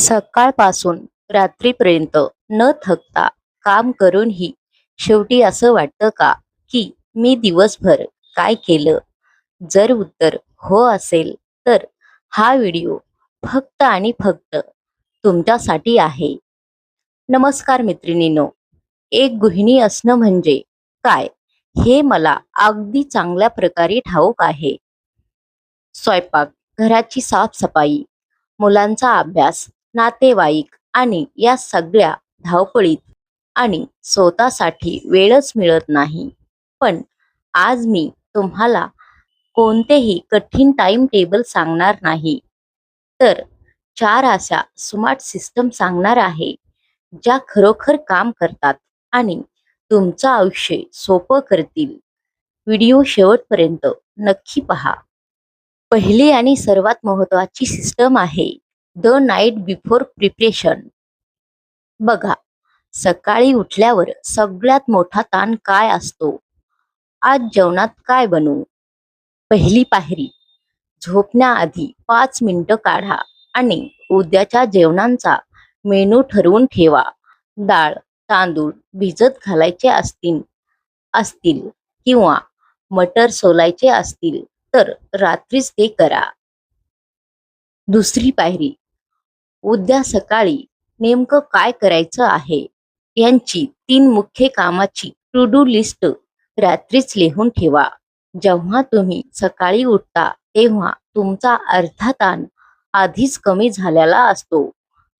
सकाळपासून रात्रीपर्यंत न थकता काम करूनही शेवटी असं वाटतं का की मी दिवसभर काय केलं? जर उत्तर हो असेल तर हा व्हिडिओ फक्त आणि फक्त तुमच्यासाठी आहे. नमस्कार मैत्रिणींनो, एक गृहिणी असणं म्हणजे काय हे मला अगदी चांगल्या प्रकारे ठाऊक आहे. स्वयंपाक, घराची साफसफाई, मुलांचा अभ्यास, नातेवाईक आणि या सगळ्या धावपळीत आणि स्वतःसाठी वेळच मिळत नाही. पण आज मी तुम्हाला कोणतेही कठीण टाइम टेबल सांगणार नाही, तर चार अशा स्मार्ट सिस्टम सांगणार आहे ज्या खरोखर काम करतात आणि तुमचं आयुष्य सोपं करतील. व्हिडिओ शेवटपर्यंत नक्की पहा. पहिली आणि सर्वात महत्त्वाची सिस्टम आहे द नाईट बिफोर प्रिपरेशन. बघा, सकाळी उठल्यावर सगळ्यात मोठा ताण काय असतो? आज जेवणात काय बनवू? पहिली पायरी, झोपण्याआधी 5 मिनिटं काढा आणि उद्याच्या जेवणांचा मेनू ठरवून ठेवा. डाळ, तांदूळ भिजत घालायचे असतील असतील किंवा मटर सोलायचे असतील तर रात्रीच ते करा. दुसरी पायरी, उद्या सकाळी नेमकं काय करायचं आहे यांची 3 मुख्य कामाची टू डू लिस्ट रात्रीच लिहून ठेवा. जेव्हा तुम्ही सकाळी उठता तेव्हा तुमचा अर्धा ताण आधीच कमी झालेला असतो,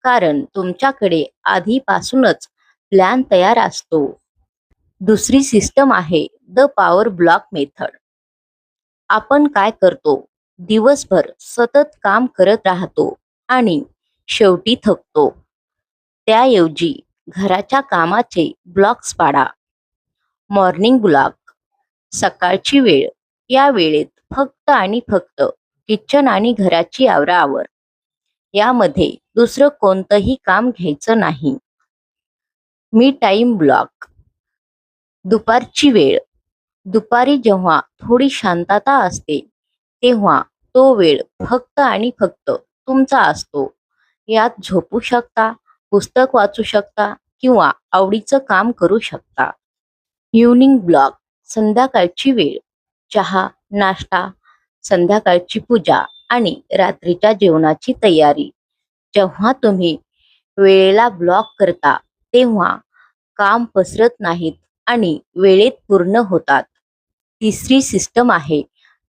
कारण तुमच्याकडे आधीपासूनच प्लॅन तयार असतो. दुसरी सिस्टम आहे द पॉवर ब्लॉक मेथड. आपण काय करतो? दिवसभर सतत काम करत राहतो आणि शेवटी थकतो. त्याऐवजी घराच्या कामाचे ब्लॉक्स पाडा. मॉर्निंग ब्लॉक, सकाळची वेळ. या वेळेत फक्त आणि फक्त किचन आणि घराची आवराआवर. यामध्ये दुसरं कोणतंही काम घ्यायचं नाही. मी टाइम ब्लॉक, दुपारची वेळ. दुपारी जेव्हा थोडी शांतता असते तेव्हा तो वेळ फक्त आणि फक्त तुमचा असतो. यात झोपू शकता, पुस्तक वाचू शकता किंवा आवडीचं काम करू शकता. इव्हनिंग ब्लॉक, संध्याकाळची वेळ. चहा, नाश्ता, संध्याकाळची पूजा आणि रात्रीच्या जेवणाची तयारी. जेव्हा तुम्ही वेळेला ब्लॉक करता तेव्हा काम पसरत नाहीत आणि वेळेत पूर्ण होतात. तिसरी सिस्टम आहे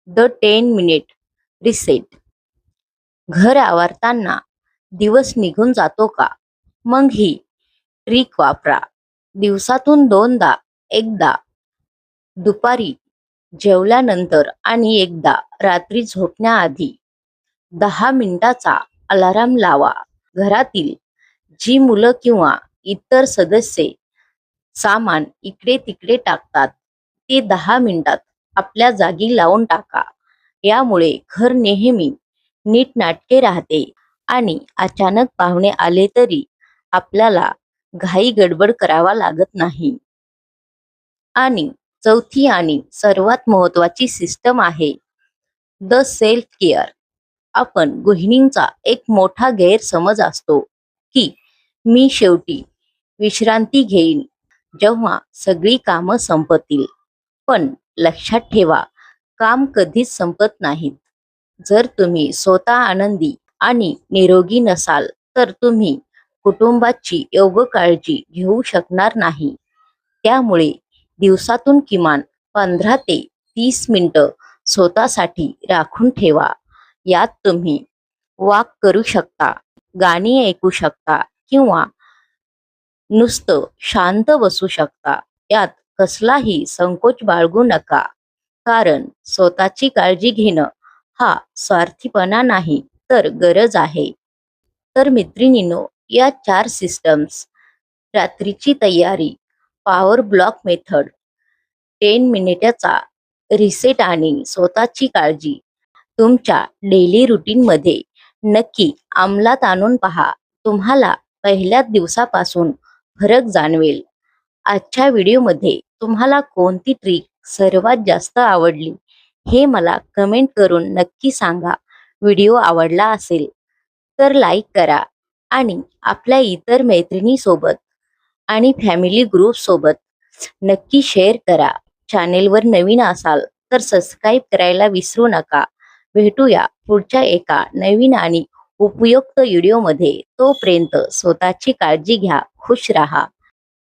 द 10 मिनिट रिसेट. घर आवरताना दिवस निघून जातो का? मग ही ट्रिक वापरा. दिवसातून दोनदा, एकदा दुपारी जेवल्यानंतर आणि एकदा रात्री झोपण्याआधी 10 मिनिटाचा अलार्म लावा. घरातील जी मुलं किंवा इतर सदस्य सामान इकडे तिकडे टाकतात ते 10 मिनिटात आपल्या जागी लावून टाका. यामुळे घर नेहमी नीटनाटके राहते आणि अचानक पाहुणे आले तरी आपल्याला घाई गडबड करावा लागत नाही. आणि चौथी आणि सर्वात महत्त्वाची सिस्टम आहे द सेल्फ केअर. आपण गृहिणींचा एक मोठा गैरसमज असतो की मी शेवटी विश्रांती घेईन जेव्हा सगळी कामं संपतील. पण लक्षात ठेवा, काम कधीच संपत नाहीत. जर तुम्ही स्वतः आनंदी आणि निरोगी नसाल तर तुम्ही कुटुंबाची योग्य काळजी घेऊ शकणार नाही. त्यामुळे दिवसातून किमान 15 ते 30 मिनिटं स्वतःसाठी राखून ठेवा. यात तुम्ही वॉक करू शकता, गाणी ऐकू शकता किंवा नुसतं शांत बसू शकता. यात कसलाही संकोच बाळगू नका, कारण स्वतःची काळजी घेणं हा स्वार्थीपणा नाही तर गरज आहे. तर मैत्रिणींनो, या 4 सिस्टम्स, रात्रीची तयारी, पॉवर ब्लॉक मेथड, 10 मिनिटाचा रिसेट आणि स्वतःची काळजी तुमच्या डेली रुटीनमध्ये नक्की अंमलात आणून पहा. तुम्हाला पहिल्याच दिवसापासून फरक जाणवेल. आजच्या व्हिडिओमध्ये तुम्हाला कोणती ट्रिक सर्वात जास्त आवडली हे मला कमेंट करून नक्की सांगा. व्हिडिओ आवडला असेल तर लाईक करा, आणि आपल्या इतर मैत्रिणीसोबत आणि फॅमिली ग्रुप सोबत नक्की शेअर करा. चॅनेलवर नवीन असाल तर सबस्क्राईब करायला विसरू नका. भेटूया पुढच्या एका नवीन आणि उपयुक्त व्हिडिओमध्ये. तोपर्यंत स्वतःची काळजी घ्या. खुश राहा.